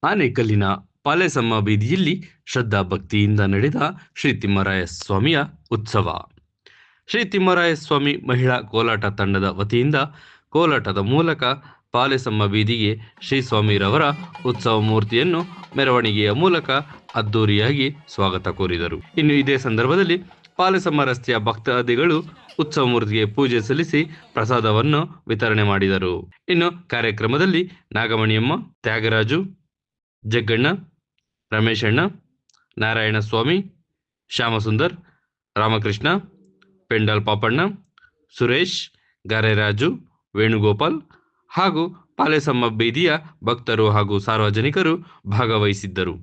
ಆನೇಕಲ್ಲಿನ ಪಾಲೆಸಮ್ಮ ಬೀದಿಯಲ್ಲಿ ಶ್ರದ್ಧಾ ಭಕ್ತಿಯಿಂದ ನಡೆದ ಶ್ರೀ ತಿಮ್ಮರಾಯ ಸ್ವಾಮಿಯ ಉತ್ಸವ. ಶ್ರೀ ತಿಮ್ಮರಾಯ ಸ್ವಾಮಿ ಮಹಿಳಾ ಕೋಲಾಟ ತಂಡದ ವತಿಯಿಂದ ಕೋಲಾಟದ ಮೂಲಕ ಪಾಲೆಸಮ್ಮ ಬೀದಿಗೆ ಶ್ರೀ ಸ್ವಾಮಿರವರ ಉತ್ಸವ ಮೂರ್ತಿಯನ್ನು ಮೆರವಣಿಗೆಯ ಮೂಲಕ ಅದ್ದೂರಿಯಾಗಿ ಸ್ವಾಗತ ಕೋರಿದರು. ಇನ್ನು ಇದೇ ಸಂದರ್ಭದಲ್ಲಿ ಪಾಲೆಸಮ್ಮ ರಸ್ತೆಯ ಭಕ್ತಾದಿಗಳು ಉತ್ಸವ ಮೂರ್ತಿಗೆ ಪೂಜೆ ಸಲ್ಲಿಸಿ ಪ್ರಸಾದವನ್ನು ವಿತರಣೆ ಮಾಡಿದರು. ಇನ್ನು ಕಾರ್ಯಕ್ರಮದಲ್ಲಿ ನಾಗಮಣಿಯಮ್ಮ, ತ್ಯಾಗರಾಜು, ಜಗ್ಗಣ್ಣ, ರಮೇಶಣ್ಣ, ನಾರಾಯಣಸ್ವಾಮಿ, ಶ್ಯಾಮಸುಂದರ್, ರಾಮಕೃಷ್ಣ, ಪೆಂಡಾಲ್ ಪಾಪಣ್ಣ, ಸುರೇಶ್, ಗಾರೆರಾಜು, ವೇಣುಗೋಪಾಲ್ ಹಾಗೂ ಪಾಲೆಸಮ್ಮ ಬೀದಿಯ ಭಕ್ತರು ಹಾಗೂ ಸಾರ್ವಜನಿಕರು ಭಾಗವಹಿಸಿದ್ದರು.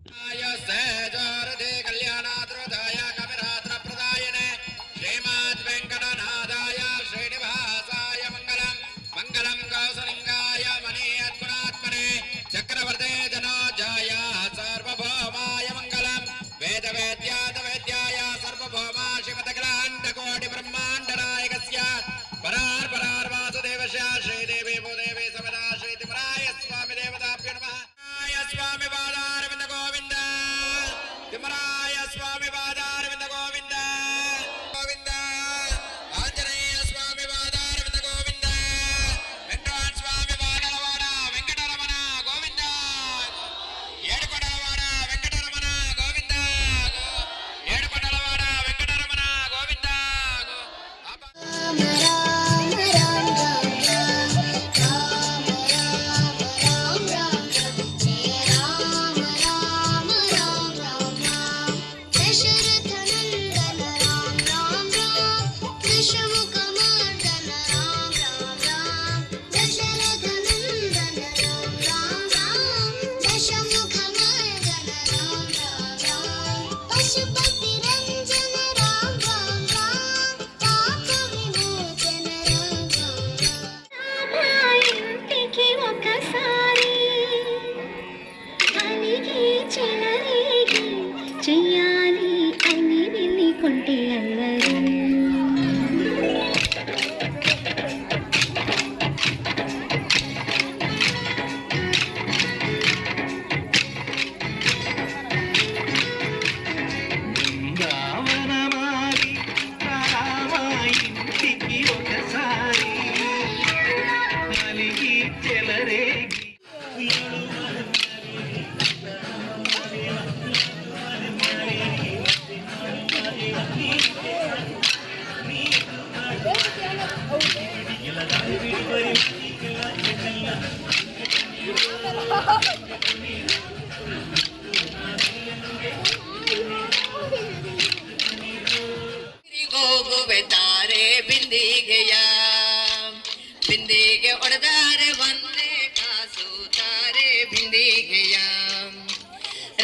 ಬಿಂದಿಗೆ ಒಡೆದಾರೆ ಒಂದೇ ಕಾಸು ತಾರೆ ಬಿಂದಿಗೆಯ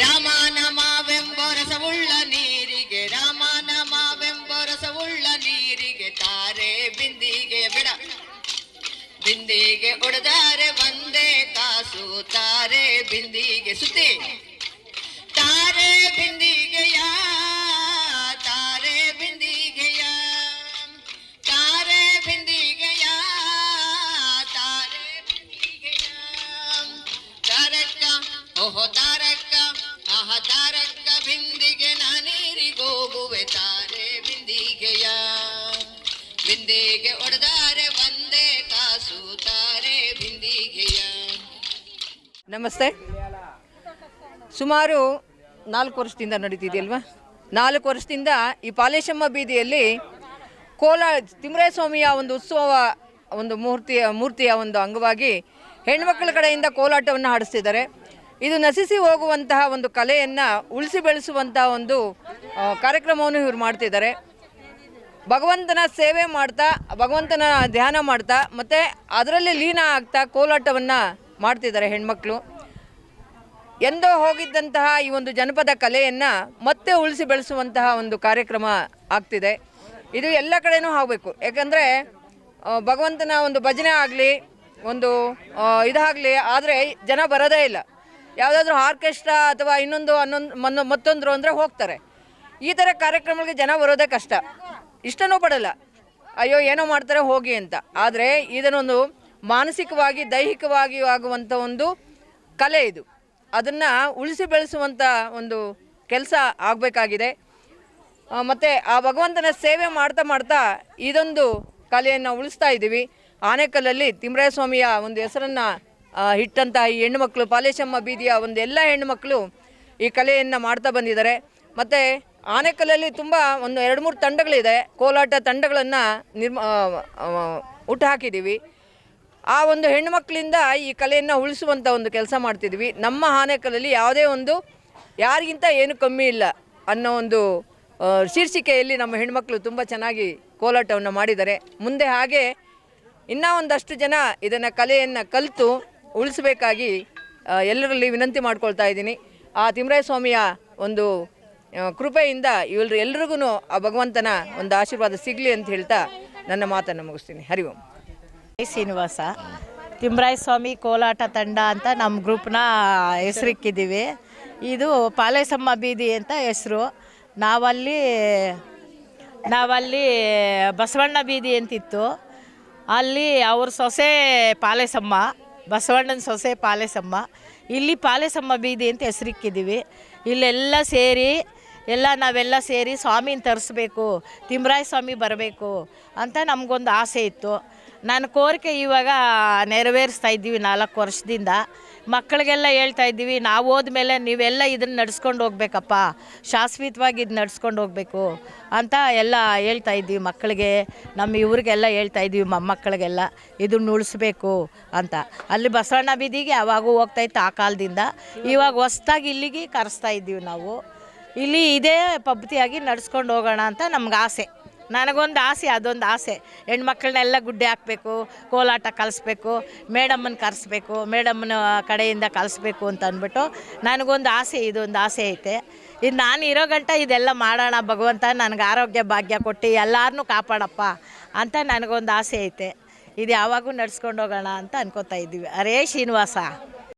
ರಾಮನಾಮವೆಂಬರಸವುಳ್ಳ ನೀರಿಗೆ ರಾಮನಾಮವೆಂಬರಸವುಳ್ಳ ನೀರಿಗೆ ತಾರೆ ಬಿಂದಿಗೆ ಬಿಡ ಬಿಂದಿಗೆ ಒಡೆದಾರೆ ಒಂದೇ ಕಾಸು ತಾರೆ ಬಿಂದಿಗೆ ಸುತ್ತಿ ತಾರೆ ಬಿಂದಿಗೆಯ ತಾರೆ ಬಿಂದಿಗೆಯ ತಾರೆ ಬಿಂದಿಗೆಯ ತಾರೆ ಬಿಂದಿಗೆಯ ತಾರಕ್ಕ ಓಹೋ ತಾರಕ್ಕ ಆಹ ತಾರಕ್ಕ ಬಿಂದಿಗೆ ನಾನೀರಿಗೋಗುವೆ ತಾರೆ ಬಿಂದಿಗೆಯ ಬಿಂದಿಗೆ ಒಡೆದಾರೆ ಒಂದೇ ಕಾಸು ತಾರೆ ಬಿಂದಿಗೆಯ. ನಮಸ್ತೆ. ಸುಮಾರು 4 ವರ್ಷದಿಂದ ನಡೀತಿದೆಯಲ್ವಾ? 4 ವರ್ಷದಿಂದ ಈ ಪಾಲೇಶಮ್ಮ ಬೀದಿಯಲ್ಲಿ ತಿಮ್ಮರಾಯ ಸ್ವಾಮಿಯ ಒಂದು ಉತ್ಸವ ಒಂದು ಮೂರ್ತಿಯ ಒಂದು ಅಂಗವಾಗಿ ಹೆಣ್ಮಕ್ಳ ಕಡೆಯಿಂದ ಕೋಲಾಟವನ್ನು ಹಾಡಿಸ್ತಿದ್ದಾರೆ. ಇದು ನಶಿಸಿ ಹೋಗುವಂತಹ ಒಂದು ಕಲೆಯನ್ನು ಉಳಿಸಿ ಬೆಳೆಸುವಂತಹ ಒಂದು ಕಾರ್ಯಕ್ರಮವನ್ನು ಇವರು ಮಾಡ್ತಿದ್ದಾರೆ. ಭಗವಂತನ ಸೇವೆ ಮಾಡ್ತಾ, ಭಗವಂತನ ಧ್ಯಾನ ಮಾಡ್ತಾ, ಮತ್ತು ಅದರಲ್ಲಿ ಲೀನ ಆಗ್ತಾ ಕೋಲಾಟವನ್ನು ಮಾಡ್ತಿದ್ದಾರೆ ಹೆಣ್ಮಕ್ಳು. ಎಂದೋ ಹೋಗಿದ್ದಂತಹ ಈ ಒಂದು ಜನಪದ ಕಲೆಯನ್ನು ಮತ್ತೆ ಉಳಿಸಿ ಬೆಳೆಸುವಂತಹ ಒಂದು ಕಾರ್ಯಕ್ರಮ ಆಗ್ತಿದೆ. ಇದು ಎಲ್ಲ ಕಡೆನೂ ಆಗಬೇಕು. ಯಾಕಂದರೆ ಭಗವಂತನ ಒಂದು ಭಜನೆ ಆಗಲಿ, ಒಂದು ಇದಾಗಲಿ ಆದರೆ ಜನ ಬರೋದೇ ಇಲ್ಲ. ಯಾವುದಾದ್ರೂ ಆರ್ಕೆಸ್ಟ್ರಾ ಅಥವಾ ಮತ್ತೊಂದರು ಅಂದರೆ ಹೋಗ್ತಾರೆ. ಈ ಥರ ಕಾರ್ಯಕ್ರಮಗಳಿಗೆ ಜನ ಬರೋದೇ ಕಷ್ಟ, ಇಷ್ಟನೂ ಪಡಲ್ಲ. ಅಯ್ಯೋ ಏನೋ ಮಾಡ್ತಾರೆ ಹೋಗಿ ಅಂತ. ಆದರೆ ಇದನ್ನೊಂದು ಮಾನಸಿಕವಾಗಿ ದೈಹಿಕವಾಗಿ ಆಗುವಂಥ ಒಂದು ಕಲೆ ಇದು. ಅದನ್ನು ಉಳಿಸಿ ಬೆಳೆಸುವಂಥ ಒಂದು ಕೆಲಸ ಆಗಬೇಕಾಗಿದೆ. ಮತ್ತು ಆ ಭಗವಂತನ ಸೇವೆ ಮಾಡ್ತಾ ಮಾಡ್ತಾ ಇದೊಂದು ಕಲೆಯನ್ನು ಉಳಿಸ್ತಾ ಇದ್ದೀವಿ. ಆನೇಕಲ್ಲಲ್ಲಿ ತಿಮ್ಮರಾಯ ಸ್ವಾಮಿಯ ಒಂದು ಹೆಸರನ್ನು ಇಟ್ಟಂಥ ಈ ಹೆಣ್ಣುಮಕ್ಕಳು, ಪಾಲೇಶಮ್ಮ ಬೀದಿಯ ಒಂದು ಎಲ್ಲ ಹೆಣ್ಣುಮಕ್ಕಳು ಈ ಕಲೆಯನ್ನು ಮಾಡ್ತಾ ಬಂದಿದ್ದಾರೆ. ಮತ್ತು ಆನೇಕಲ್ಲಲ್ಲಿ ತುಂಬ ಒಂದು 2-3 ತಂಡಗಳಿದೆ, ಕೋಲಾಟ ತಂಡಗಳನ್ನು ಹುಟ್ಟುಹಾಕಿದ್ದೀವಿ. ಆ ಒಂದು ಹೆಣ್ಣುಮಕ್ಕಳಿಂದ ಈ ಕಲೆಯನ್ನು ಉಳಿಸುವಂಥ ಒಂದು ಕೆಲಸ ಮಾಡ್ತಿದ್ವಿ. ನಮ್ಮ ಆನೇಕಲ್ಲಲ್ಲಿ ಯಾವುದೇ ಒಂದು ಯಾರಿಗಿಂತ ಏನು ಕಮ್ಮಿ ಇಲ್ಲ ಅನ್ನೋ ಒಂದು ಶೀರ್ಷಿಕೆಯಲ್ಲಿ ನಮ್ಮ ಹೆಣ್ಮಕ್ಳು ತುಂಬ ಚೆನ್ನಾಗಿ ಕೋಲಾಟವನ್ನು ಮಾಡಿದ್ದಾರೆ. ಮುಂದೆ ಹಾಗೆ ಇನ್ನೂ ಒಂದಷ್ಟು ಜನ ಇದನ್ನು ಕಲೆಯನ್ನು ಕಲಿತು ಉಳಿಸಬೇಕಾಗಿ ಎಲ್ಲರಲ್ಲಿ ವಿನಂತಿ ಮಾಡ್ಕೊಳ್ತಾ ಇದ್ದೀನಿ. ಆ ತಿಮ್ಮರಾಯ ಸ್ವಾಮಿಯ ಒಂದು ಕೃಪೆಯಿಂದ ಎಲ್ರಿಗೂ ಆ ಭಗವಂತನ ಒಂದು ಆಶೀರ್ವಾದ ಸಿಗಲಿ ಅಂತ ಹೇಳ್ತಾ ನನ್ನ ಮಾತನ್ನು ಮುಗಿಸ್ತೀನಿ. ಹರಿ ಓಂ. ಶ್ರೀನಿವಾಸ, ತಿಮ್ಮರಾಯ ಸ್ವಾಮಿ ಕೋಲಾಟ ತಂಡ ಅಂತ ನಮ್ಮ ಗ್ರೂಪ್ನ ಹೆಸರಿಕ್ಕಿದ್ದೀವಿ. ಇದು ಪಾಲೇಸಮ್ಮ ಬೀದಿ ಅಂತ ಹೆಸರು. ನಾವಲ್ಲಿ ಬಸವಣ್ಣ ಬೀದಿ ಅಂತಿತ್ತು, ಅಲ್ಲಿ ಅವ್ರ ಸೊಸೆ ಪಾಲೇಸಮ್ಮ, ಬಸವಣ್ಣನ ಸೊಸೆ ಪಾಲೇಸಮ್ಮ. ಇಲ್ಲಿ ಪಾಲೇಸಮ್ಮ ಬೀದಿ ಅಂತ ಹೆಸರಿಕ್ಕಿದ್ದೀವಿ. ಇಲ್ಲೆಲ್ಲ ಸೇರಿ ನಾವೆಲ್ಲ ಸೇರಿ ಸ್ವಾಮಿನ ತರಿಸ್ಬೇಕು, ತಿಮ್ಮರಾಯ ಸ್ವಾಮಿ ಬರಬೇಕು ಅಂತ ನಮಗೊಂದು ಆಸೆ ಇತ್ತು. ನನ್ನ ಕೋರಿಕೆ ಇವಾಗ ನೆರವೇರಿಸ್ತಾ ಇದ್ದೀವಿ 4 ವರ್ಷದಿಂದ. ಮಕ್ಕಳಿಗೆಲ್ಲ ಹೇಳ್ತಾ ಇದ್ದೀವಿ, ನಾವು ಹೋದ್ಮೇಲೆ ನೀವೆಲ್ಲ ಇದನ್ನು ನಡ್ಸ್ಕೊಂಡು ಹೋಗ್ಬೇಕಪ್ಪ, ಶಾಶ್ವತವಾಗಿ ಇದು ನಡ್ಸ್ಕೊಂಡು ಹೋಗ್ಬೇಕು ಅಂತ ಎಲ್ಲ ಹೇಳ್ತಾ ಇದ್ದೀವಿ ಮಕ್ಕಳಿಗೆ, ನಮ್ಮ ಇವ್ರಿಗೆಲ್ಲ ಹೇಳ್ತಾ ಇದ್ದೀವಿ, ಮೊಮ್ಮಕ್ಕಳಿಗೆಲ್ಲ ಇದನ್ನು ಉಳಿಸ್ಬೇಕು ಅಂತ. ಅಲ್ಲಿ ಬಸವಣ್ಣ ಬೀದಿಗೆ ಯಾವಾಗೂ ಹೋಗ್ತಾಯಿತ್ತು ಆ ಕಾಲದಿಂದ. ಇವಾಗ ಹೊಸ್ದಾಗಿ ಇಲ್ಲಿಗೆ ಕರೆಸ್ತಾ ಇದ್ದೀವಿ ನಾವು. ಇಲ್ಲಿ ಇದೇ ಪದ್ಧತಿಯಾಗಿ ನಡ್ಸ್ಕೊಂಡು ಹೋಗೋಣ ಅಂತ ನಮ್ಗೆ ಆಸೆ. ನನಗೊಂದು ಆಸೆ, ಅದೊಂದು ಆಸೆ. ಹೆಣ್ಮಕ್ಳನ್ನೆಲ್ಲ ಗುಡ್ಡೆ ಹಾಕಬೇಕು, ಕೋಲಾಟ ಕಲಿಸ್ಬೇಕು, ಮೇಡಮ್ಮನ ಕರೆಸ್ಬೇಕು, ಮೇಡಮ್ಮನ ಕಡೆಯಿಂದ ಕಲಿಸ್ಬೇಕು ಅಂತ ಅಂದ್ಬಿಟ್ಟು ನನಗೊಂದು ಆಸೆ, ಇದೊಂದು ಆಸೆ ಐತೆ. ಇದು ನಾನು ಇರೋ ಗಂಟ ಇದೆಲ್ಲ ಮಾಡೋಣ, ಭಗವಂತ ನನಗೆ ಆರೋಗ್ಯ ಭಾಗ್ಯ ಕೊಟ್ಟು ಎಲ್ಲರನ್ನೂ ಕಾಪಾಡಪ್ಪ ಅಂತ ನನಗೊಂದು ಆಸೆ ಐತೆ. ಇದು ಯಾವಾಗೂ ನಡ್ಸ್ಕೊಂಡು ಹೋಗೋಣ ಅಂತ ಅನ್ಕೋತಾ ಇದ್ದೀವಿ. ಹರೇ ಶ್ರೀನಿವಾಸ.